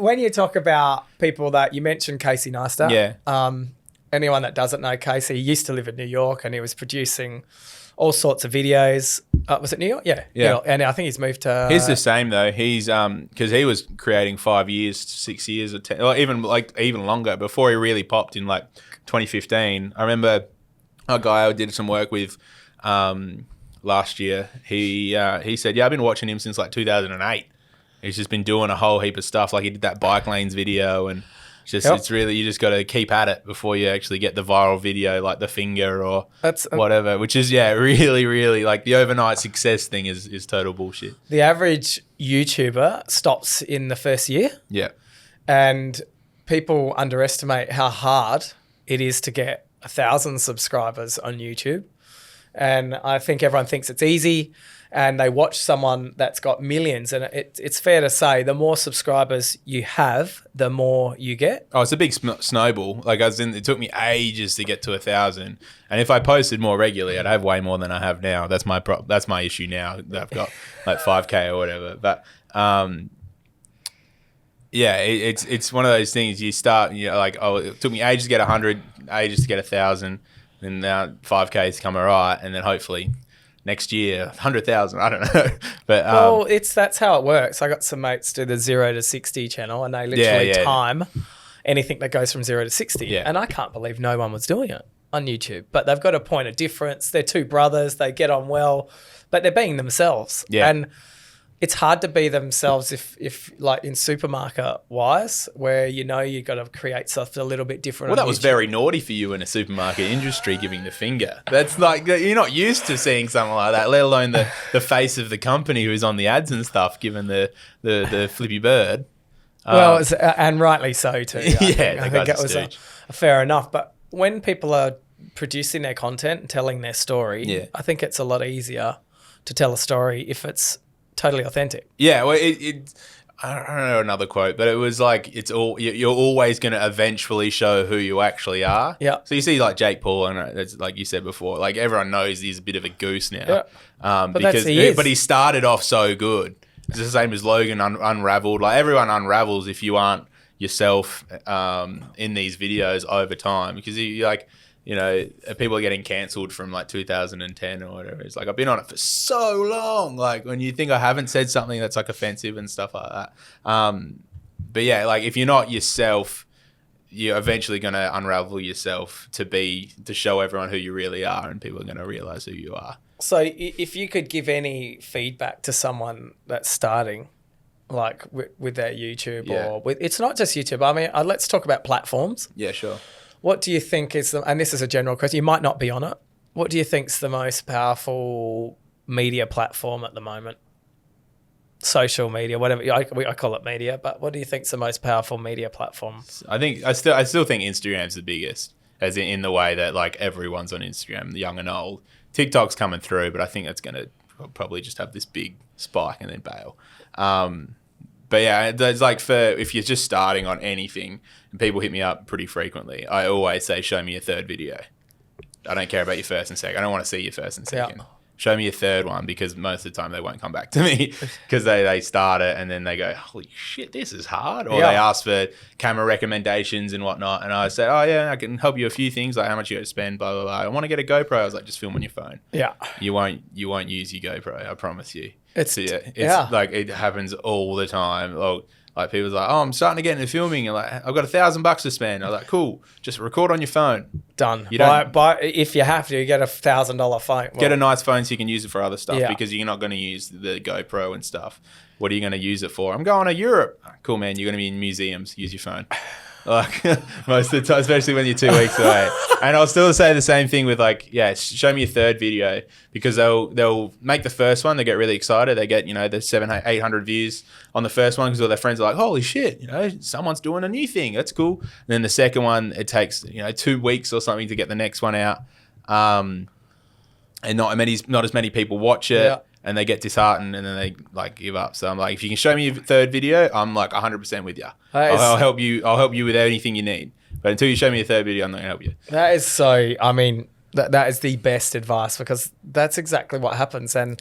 when you talk about people that you mentioned, Casey Neistat. Yeah. Anyone that doesn't know Casey, he used to live in New York and he was producing all sorts of videos. Was it New York? Yeah. Yeah. New York. And I think he's moved to... He's the same though. He's because he was creating 5 years, 6 years, or 10, or even longer before he really popped in like 2015. I remember a guy I did some work with last year. He said, "Yeah, I've been watching him since like 2008. He's just been doing a whole heap of stuff. Like he did that bike lanes video and." It's really, you just got to keep at it before you actually get the viral video, like the finger or whatever, which is, really, really like the overnight success thing is total bullshit. The average YouTuber stops in the first year. Yeah. And people underestimate how hard it is to get 1,000 subscribers on YouTube. And I think everyone thinks it's easy and they watch someone that's got millions. And it's fair to say the more subscribers you have, the more you get. Oh, it's a big snowball. Like it took me ages to get to 1,000. And if I posted more regularly, I'd have way more than I have now. That's my issue now that I've got like 5K or whatever. But yeah, it's one of those things you start, like, oh, it took me ages to get 100, ages to get 1,000. And now 5K's come all right. And then hopefully next year, 100,000. I don't know. But well, that's how it works. I got some mates do the 0 to 60 channel and they literally time anything that goes from 0 to 60. Yeah. And I can't believe no one was doing it on YouTube. But they've got a point of difference. They're two brothers. They get on well, but they're being themselves. Yeah. And it's hard to be themselves if like in supermarket wise, where you got to create stuff a little bit different. Well, that was very naughty for you in a supermarket industry, giving the finger. That's like, you're not used to seeing something like that, let alone the face of the company who's on the ads and stuff, given the flippy bird. Well, and rightly so too. I think it was a fair enough. But when people are producing their content and telling their story, I think it's a lot easier to tell a story if it's totally authentic. Yeah, well, I don't know another quote, but it was like, you're always going to eventually show who you actually are. Yeah. So you see like Jake Paul, and it's like you said before, like everyone knows he's a bit of a goose now. Yeah. But he started off so good. It's the same as Logan unraveled. Like everyone unravels if you aren't yourself in these videos over time, because you like, people are getting cancelled from like 2010 or whatever. It's like, I've been on it for so long. Like when you think I haven't said something that's like offensive and stuff like that. But yeah, like if you're not yourself, you're eventually going to unravel yourself to show everyone who you really are, and people are going to realize who you are. So if you could give any feedback to someone that's starting, like with their YouTube or it's not just YouTube. I mean, let's talk about platforms. Yeah, sure. What do you think is and this is a general question, you might not be on it. What do you think is the most powerful media platform at the moment? Social media, whatever, I call it media, but what do you think is the most powerful media platform? I still think Instagram's the biggest, as in the way that like everyone's on Instagram, young and old. TikTok's coming through, but I think that's going to probably just have this big spike and then bail. But yeah, there's like if you're just starting on anything, and people hit me up pretty frequently, I always say, show me your third video. I don't care about your first and second. I don't want to see your first and second. Yeah. Show me your third one, because most of the time they won't come back to me because they start it and then they go, holy shit, this is hard. Or they ask for camera recommendations and whatnot. And I say, oh yeah, I can help you a few things, like how much you got to spend, blah, blah, blah. I want to get a GoPro. I was like, just film on your phone. Yeah. You won't use your GoPro, I promise you. It's like, it happens all the time. Like people's like, oh, I'm starting to get into filming, and like, I've got $1,000 to spend. I was like, cool, just record on your phone. Done. If you have to, you get $1,000 phone. Get a nice phone so you can use it for other stuff, because you're not going to use the GoPro and stuff. What are you going to use it for? I'm going to Europe. Cool, man. You're going to be in museums. Use your phone. Like most of the time, especially when you're 2 weeks away. And I'll still say the same thing with like, show me a third video, because they'll make the first one, they get really excited, they get the 700-800 views on the first one because all their friends are like, holy shit, someone's doing a new thing, that's cool. And then the second one, it takes 2 weeks or something to get the next one out, and not as many people watch it. And they get disheartened and then they like give up. So I'm like, if you can show me your third video, I'm like 100% with you. I'll help you. I'll help you with anything you need. But until you show me your third video, I'm not gonna help you. That is so. I mean, that is the best advice, because that's exactly what happens. And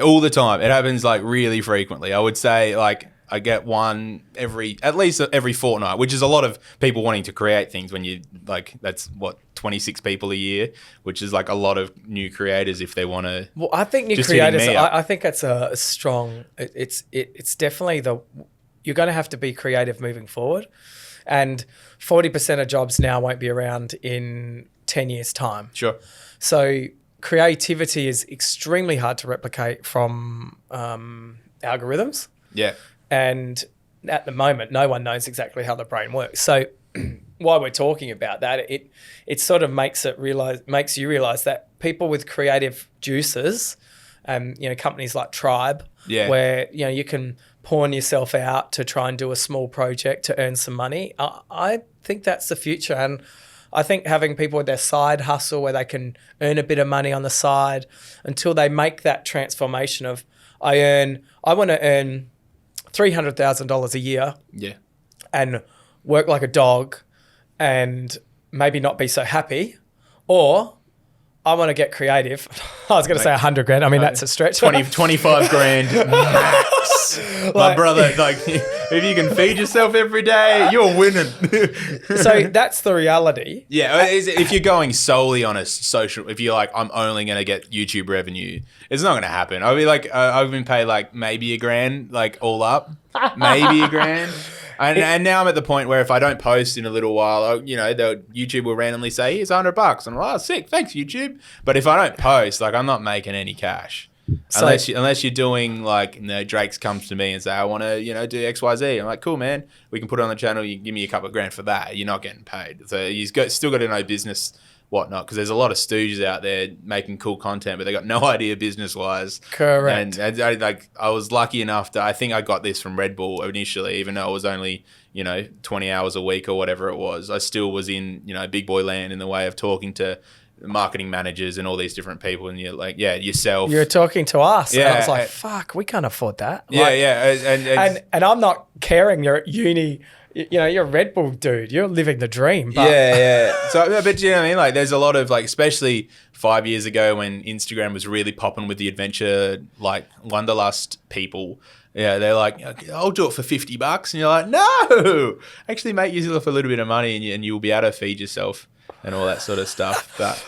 all the time, it happens like really frequently. I would say like I get one at least every fortnight, which is a lot of people wanting to create things when you like, that's what, 26 people a year, which is like a lot of new creators if they want to. Well, I think new creators, I think it's a strong, it's definitely you're going to have to be creative moving forward. And 40% of jobs now won't be around in 10 years' time. Sure. So creativity is extremely hard to replicate from algorithms. Yeah. And at the moment, no one knows exactly how the brain works. So while we're talking about that, it sort of makes you realize that people with creative juices, companies like Tribe, where you can pawn yourself out to try and do a small project to earn some money. I think that's the future, and I think having people with their side hustle where they can earn a bit of money on the side until they make that transformation of I want to earn $300,000 a year, and work like a dog, and maybe not be so happy, or I want to get creative. I was going to say 100 grand. I mean, that's a stretch. 25 grand max. My brother, like, if you can feed yourself every day, you're winning. So that's the reality. Yeah. If you're going solely on a social, if you're like, I'm only going to get YouTube revenue, it's not going to happen. I'll be like, I've been paid like maybe $1,000, like all up, maybe $1,000. And now I'm at the point where if I don't post in a little while, YouTube will randomly say, here's $100. I'm like, oh, sick. Thanks, YouTube. But if I don't post, like, I'm not making any cash. Unless you're doing like, Drake's comes to me and say, I want to, do X, Y, Z. I'm like, cool, man. We can put it on the channel. You give me a couple of grand for that. You're not getting paid. So still got to know business, whatnot, because there's a lot of stooges out there making cool content, but they got no idea business wise. Correct. And I was lucky enough I think I got this from Red Bull initially, even though it was only 20 hours a week or whatever it was. I still was in big boy land in the way of talking to marketing managers and all these different people, and you're like, yourself. You're talking to us. Yeah, and I was like, fuck, we can't afford that. And I'm not caring. You're at uni. You're a Red Bull dude. You're living the dream. But So, but you know what I mean? Like, there's a lot of, like, especially 5 years ago when Instagram was really popping with the adventure, like, wanderlust people. Yeah, they're like, I'll do it for $50. And you're like, no! Actually make yourself a little bit of money and you'll be able to feed yourself and all that sort of stuff. But